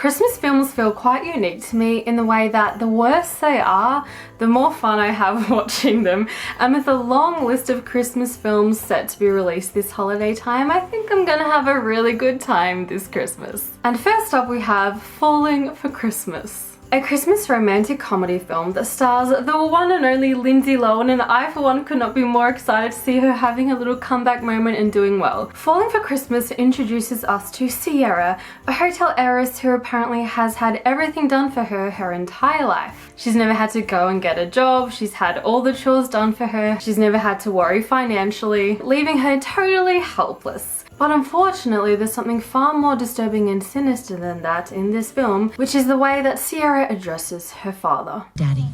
Christmas films feel quite unique to me in the way that the worse they are, the more fun I have watching them. And with a long list of Christmas films set to be released this holiday time, I think I'm gonna have a really good time this Christmas. And first up we have Falling for Christmas, a Christmas romantic comedy film that stars the one and only Lindsay Lohan, and I for one could not be more excited to see her having a little comeback moment and doing well. Falling for Christmas introduces us to Sierra, a hotel heiress who apparently has had everything done for her entire life. She's never had to go and get a job, she's had all the chores done for her, she's never had to worry financially, leaving her totally helpless. But unfortunately, there's something far more disturbing and sinister than that in this film, which is the way that Sierra addresses her father. Daddy.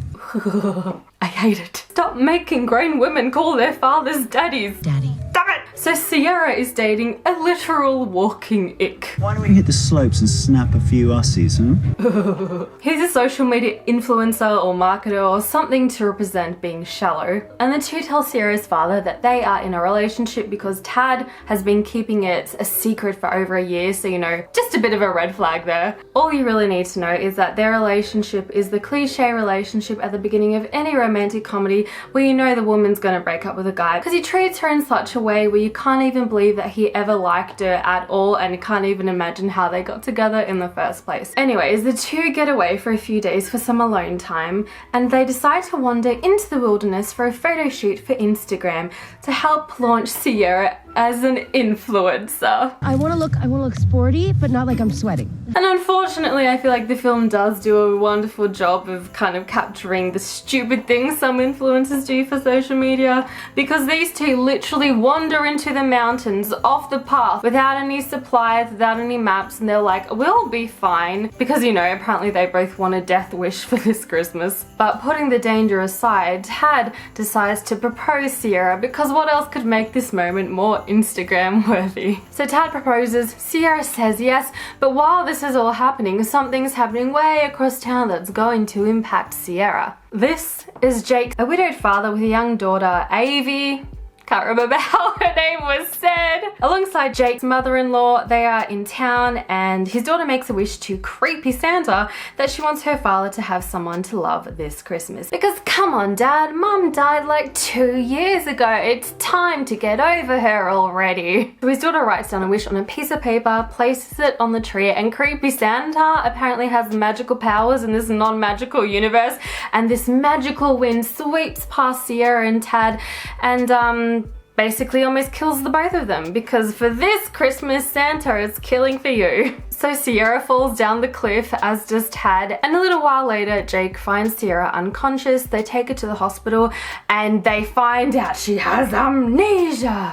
I hate it. Stop making grown women call their fathers daddies. Daddy. Damn it! So Sierra is dating a literal walking ick. Why don't we hit the slopes and snap a few ussies, huh? He's a social media influencer or marketer or something to represent being shallow. And the two tell Sierra's father that they are in a relationship because Tad has been keeping it a secret for over a year, so you know, just a bit of a red flag there. All you really need to know is that their relationship is the cliche relationship at the beginning of any romantic comedy where you know the woman's gonna break up with a guy because he treats her in such a way where you can't even believe that he ever liked her at all and you can't even imagine how they got together in the first place. Anyways, the two get away for a few days for some alone time and they decide to wander into the wilderness for a photo shoot for Instagram to help launch Sierra as an influencer. I want to look sporty, but not like I'm sweating. And unfortunately, I feel like the film does do a wonderful job of kind of capturing the stupid things some influencers do for social media, because these two literally wander into the mountains off the path without any supplies, without any maps, and they're like, we'll be fine, because you know, apparently they both want a death wish for this Christmas. But putting the danger aside, Tad decides to propose Sierra because what else could make this moment more Instagram worthy? So Tad proposes, Sierra says yes, but while this is all happening, something's happening way across town that's going to impact Sierra. This is Jake, a widowed father with a young daughter, Avi. Can't remember how her name was said. Alongside Jake's mother-in-law, they are in town and his daughter makes a wish to creepy Santa that she wants her father to have someone to love this Christmas. Because come on Dad, Mum died like 2 years ago. It's time to get over her already. So his daughter writes down a wish on a piece of paper, places it on the tree, and creepy Santa apparently has magical powers in this non-magical universe, and this magical wind sweeps past Sierra and Tad and basically almost kills the both of them, because for this Christmas, Santa is killing for you. So Sierra falls down the cliff, as does Tad, and a little while later, Jake finds Sierra unconscious. They take her to the hospital and they find out she has amnesia.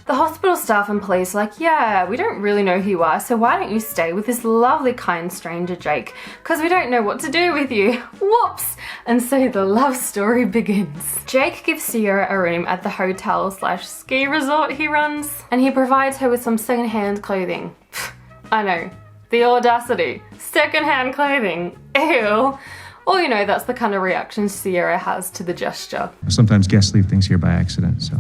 The hospital staff and police are like, yeah, we don't really know who you are, so why don't you stay with this lovely kind stranger Jake, because we don't know what to do with you. Whoops! And so the love story begins. Jake gives Sierra a room at the hotel/ski resort he runs, and he provides her with some secondhand clothing. I know, the audacity. Secondhand clothing. Ew. Well, you know, that's the kind of reaction Sierra has to the gesture. Sometimes guests leave things here by accident, so...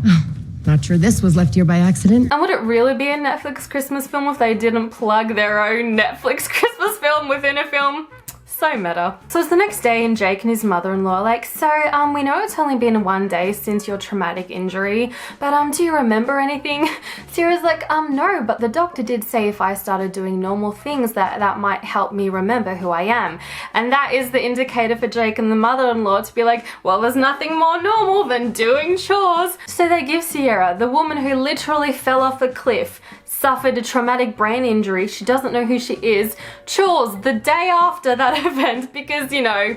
Not sure this was left here by accident. And would it really be a Netflix Christmas film if they didn't plug their own Netflix Christmas film within a film? So meta. So it's the next day and Jake and his mother-in-law are like, so we know it's only been 1 day since your traumatic injury, but do you remember anything? Sierra's like, no, but the doctor did say if I started doing normal things that might help me remember who I am. And that is the indicator for Jake and the mother-in-law to be like, well, there's nothing more normal than doing chores. So they give Sierra, the woman who literally fell off a cliff, suffered a traumatic brain injury, she doesn't know who she is, chores the day after that event because, you know,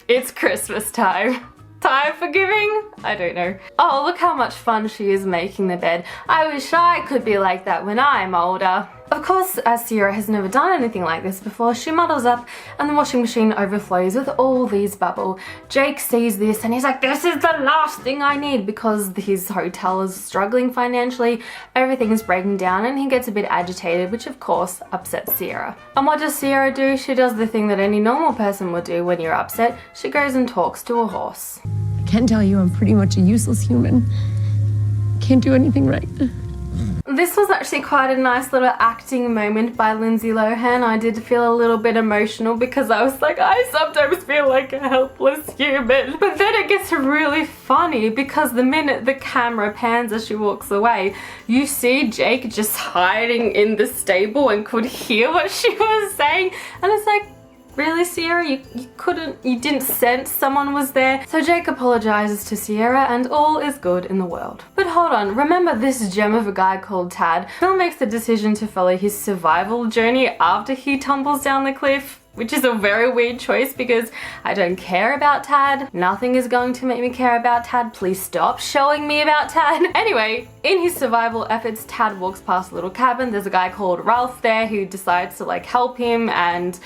it's Christmas time. Time for giving? I don't know. Oh, look how much fun she is making the bed. I wish I could be like that when I'm older. Of course, as Sierra has never done anything like this before, she muddles up and the washing machine overflows with all these bubble. Jake sees this and he's like, this is the last thing I need, because his hotel is struggling financially, everything's breaking down, and he gets a bit agitated, which of course upsets Sierra. And what does Sierra do? She does the thing that any normal person would do when you're upset. She goes and talks to a horse. I can tell you I'm pretty much a useless human. Can't do anything right. This was actually quite a nice little acting moment by Lindsay Lohan. I did feel a little bit emotional because I was like, I sometimes feel like a helpless human. But then it gets really funny because the minute the camera pans as she walks away, you see Jake just hiding in the stable and could hear what she was saying. And it's like, really, Sierra? You didn't sense someone was there? So Jake apologizes to Sierra and all is good in the world. But hold on, remember this gem of a guy called Tad? Phil makes the decision to follow his survival journey after he tumbles down the cliff, which is a very weird choice because I don't care about Tad. Nothing is going to make me care about Tad. Please stop showing me about Tad. Anyway, in his survival efforts, Tad walks past a little cabin. There's a guy called Ralph there who decides to like help him, and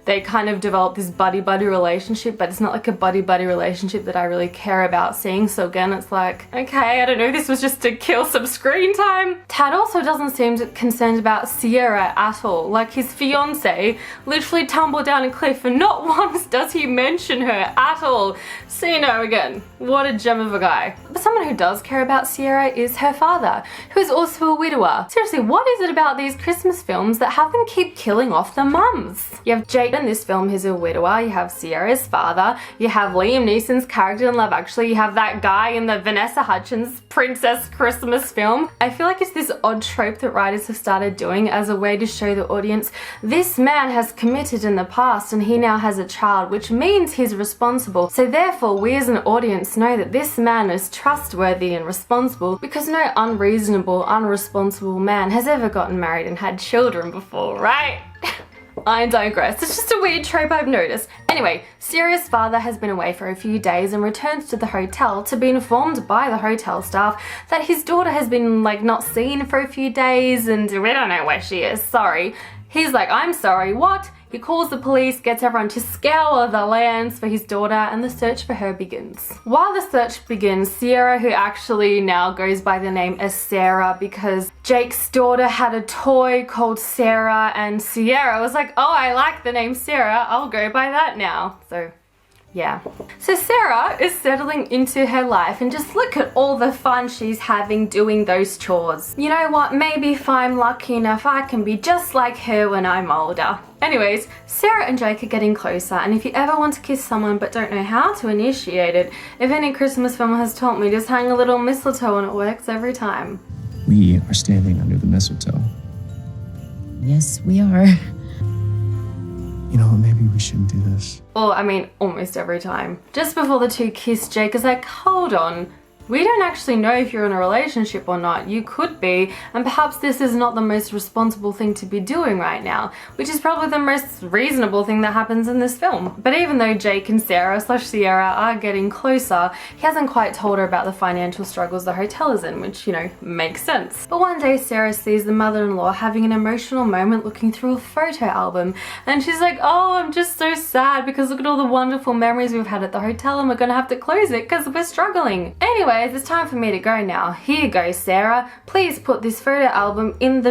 they kind of develop this buddy-buddy relationship, but it's not like a buddy-buddy relationship that I really care about seeing. So again, it's like, okay, I don't know, this was just to kill some screen time. Tad also doesn't seem concerned about Sierra at all. Like, his fiance literally tumbled down a cliff and not once does he mention her at all. So, you know, again, what a gem of a guy. But someone who does care about Sierra is her father, who is also a widower. Seriously, what is it about these Christmas films that have them keep killing off the mums? You have Jake in this film, who's a widower. You have Sierra's father. You have Liam Neeson's character in Love Actually. You have that guy in the Vanessa Hudgens Princess Christmas film. I feel like it's this odd trope that writers have started doing as a way to show the audience this man has committed in the past and he now has a child, which means he's responsible. So therefore, we as an audience know that this man is trustworthy and responsible because no unreasonable, unresponsible man has ever gotten married and had children before, right? I digress. It's just a weird trope I've noticed. Anyway, Sierra's father has been away for a few days and returns to the hotel to be informed by the hotel staff that his daughter has been like not seen for a few days and we don't know where she is. Sorry. He's like, I'm sorry, what? He calls the police, gets everyone to scour the lands for his daughter, and the search for her begins. While the search begins, Sierra, who actually now goes by the name as Sarah because Jake's daughter had a toy called Sarah, and Sierra was like, oh, I like the name Sarah, I'll go by that now. So yeah. So Sarah is settling into her life and just look at all the fun she's having doing those chores. You know what, maybe if I'm lucky enough I can be just like her when I'm older. Anyways, Sarah and Jake are getting closer, and if you ever want to kiss someone but don't know how to initiate it, if any Christmas film has taught me, just hang a little mistletoe and it works every time. We are standing under the mistletoe. Yes, we are. You know, maybe we shouldn't do this. Or, I mean, almost every time. Just before the two kiss, Jake is like, hold on. We don't actually know if you're in a relationship or not. You could be, and perhaps this is not the most responsible thing to be doing right now, which is probably the most reasonable thing that happens in this film. But even though Jake and Sarah/Sierra are getting closer, he hasn't quite told her about the financial struggles the hotel is in, which, you know, makes sense. But one day Sarah sees the mother-in-law having an emotional moment looking through a photo album, and she's like, oh, I'm just so sad because look at all the wonderful memories we've had at the hotel and we're gonna have to close it because we're struggling. Anyways, it's time for me to go now. Here you go, Sarah. Please put this photo album in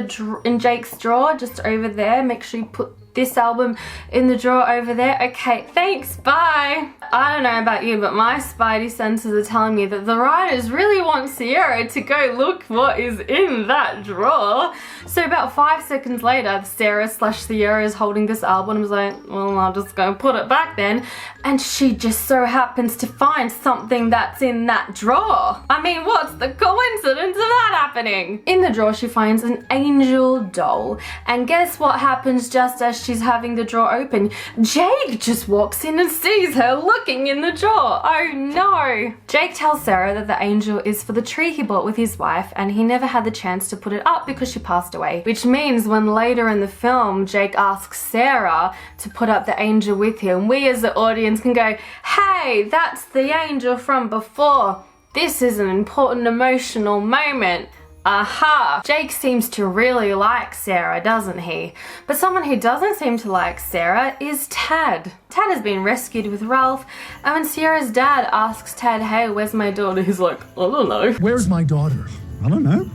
Jake's drawer, just over there. Make sure you put this album in the drawer over there. Okay, thanks, bye. I don't know about you, but my spidey senses are telling me that the writers really want Sierra to go look what is in that drawer. So about 5 seconds later, Sarah/Sierra is holding this album and was like, well, I'll just go put it back then. And she just so happens to find something that's in that drawer. I mean, what's the coincidence of that happening? In the drawer, she finds an angel doll. And guess what happens just as she's having the drawer open? Jake just walks in and sees her looking in the drawer. Oh no! Jake tells Sarah that the angel is for the tree he bought with his wife and he never had the chance to put it up because she passed away. Which means when later in the film Jake asks Sarah to put up the angel with him, we as the audience can go, hey, that's the angel from before. This is an important emotional moment. Aha! Jake seems to really like Sarah, doesn't he? But someone who doesn't seem to like Sarah is Tad. Tad has been rescued with Ralph, and when Sierra's dad asks Tad, hey, where's my daughter? He's like, I don't know. Where's my daughter? I don't know.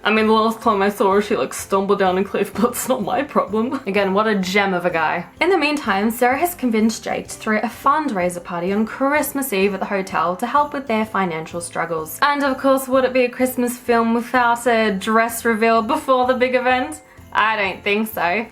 I mean, the last time I saw her, she like stumbled down a cliff, but it's not my problem. Again, what a gem of a guy. In the meantime, Sarah has convinced Jake to throw a fundraiser party on Christmas Eve at the hotel to help with their financial struggles. And of course, would it be a Christmas film without a dress reveal before the big event? I don't think so.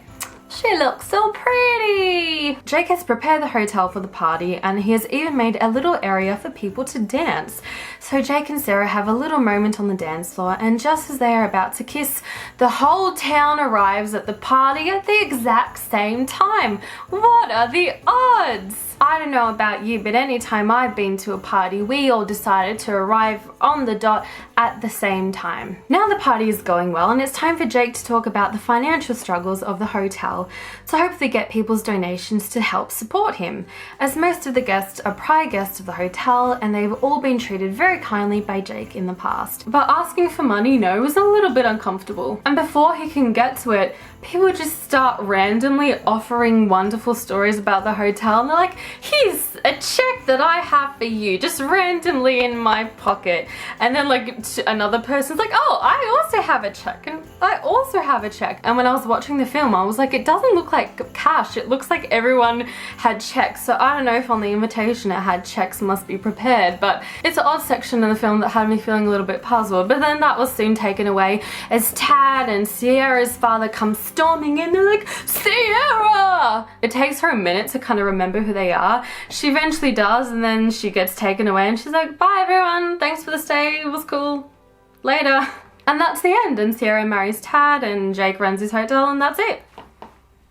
She looks so pretty! Jake has prepared the hotel for the party, and he has even made a little area for people to dance. So Jake and Sarah have a little moment on the dance floor, and just as they are about to kiss, the whole town arrives at the party at the exact same time. What are the odds? I don't know about you, but anytime I've been to a party, we all decided to arrive on the dot at the same time. Now the party is going well, and it's time for Jake to talk about the financial struggles of the hotel to hopefully get people's donations to help support him, as most of the guests are prior guests of the hotel and they've all been treated very kindly by Jake in the past. But asking for money, you know, was a little bit uncomfortable. And before he can get to it, people just start randomly offering wonderful stories about the hotel, and they're like, here's a check that I have for you, just randomly in my pocket. And then like another person's like, oh, I also have a check, and I also have a check. And when I was watching the film, I was like, it doesn't look like cash, it looks like everyone had checks. So I don't know if on the invitation it had checks must be prepared, but it's an odd section in the film that had me feeling a little bit puzzled. But then that was soon taken away as Tad and Sierra's father comes storming in. They're like, Sierra! It takes her a minute to kind of remember who they are. She eventually does, and then she gets taken away and she's like, bye everyone, thanks for the stay, it was cool, later. And that's the end, and Sierra marries Tad and Jake runs his hotel, and that's it.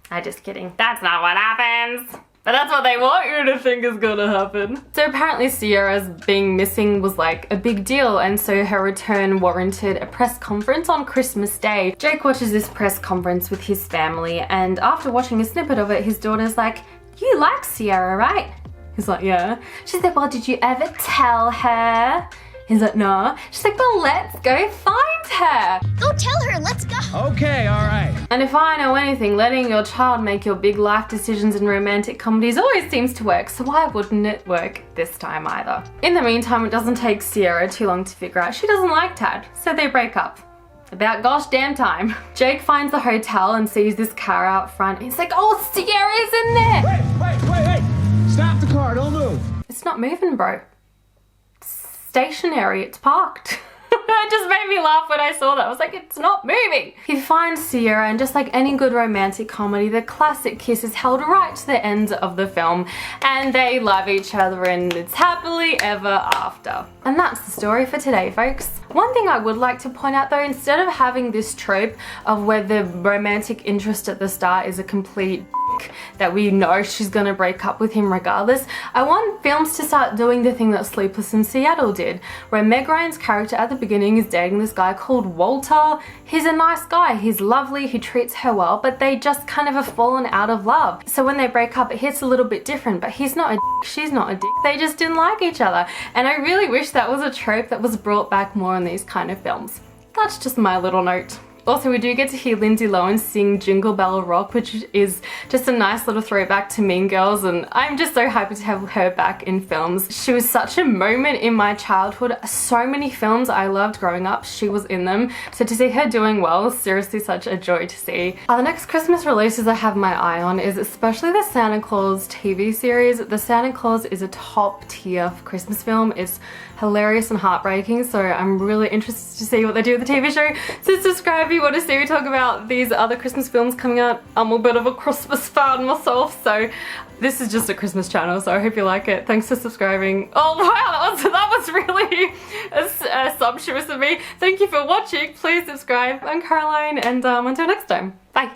I'm just kidding, that's not what happens. But that's what they want you to think is gonna happen. So apparently Sierra's being missing was like a big deal, and so her return warranted a press conference on Christmas Day. Jake watches this press conference with his family, and after watching a snippet of it, his daughter's like, you like Sierra, right? He's like, yeah. She's like, well, did you ever tell her? He's like, no. She's like, well, let's go find her. Go tell her, let's go. Okay, alright. And if I know anything, letting your child make your big life decisions in romantic comedies always seems to work, so why wouldn't it work this time either? In the meantime, it doesn't take Sierra too long to figure out she doesn't like Tad, so they break up. About gosh damn time. Jake finds the hotel and sees this car out front. He's like, oh, Sierra's in there! Wait! Stop the car, don't move! It's not moving, bro. It's stationary, it's parked. It just made me laugh when I saw that. I was like, it's not moving. He finds Sierra, and just like any good romantic comedy, the classic kiss is held right to the end of the film, and they love each other and it's happily ever after. And that's the story for today, folks. One thing I would like to point out though, instead of having this trope of where the romantic interest at the start is a complete that we know she's gonna break up with him regardless, I want films to start doing the thing that Sleepless in Seattle did, where Meg Ryan's character at the beginning is dating this guy called Walter. He's a nice guy, he's lovely, he treats her well, but they just kind of have fallen out of love. So when they break up, it hits a little bit different, but he's not a dick, she's not a dick, they just didn't like each other. And I really wish that was a trope that was brought back more in these kind of films. That's just my little note. Also, we do get to hear Lindsay Lohan sing Jingle Bell Rock, which is just a nice little throwback to Mean Girls, and I'm just so happy to have her back in films. She was such a moment in my childhood. So many films I loved growing up, she was in them. So to see her doing well is seriously such a joy to see. The next Christmas releases I have my eye on is especially the Santa Claus TV series. The Santa Claus is a top tier Christmas film. It's hilarious and heartbreaking, so I'm really interested to see what they do with the TV show. So subscribe if you want to see me talk about these other Christmas films coming out. I'm a bit of a Christmas fan myself, so this is just a Christmas channel, so I hope you like it. Thanks for subscribing. Oh wow, that was really sumptuous of me. Thank you for watching. Please subscribe. I'm Caroline, and until next time, bye.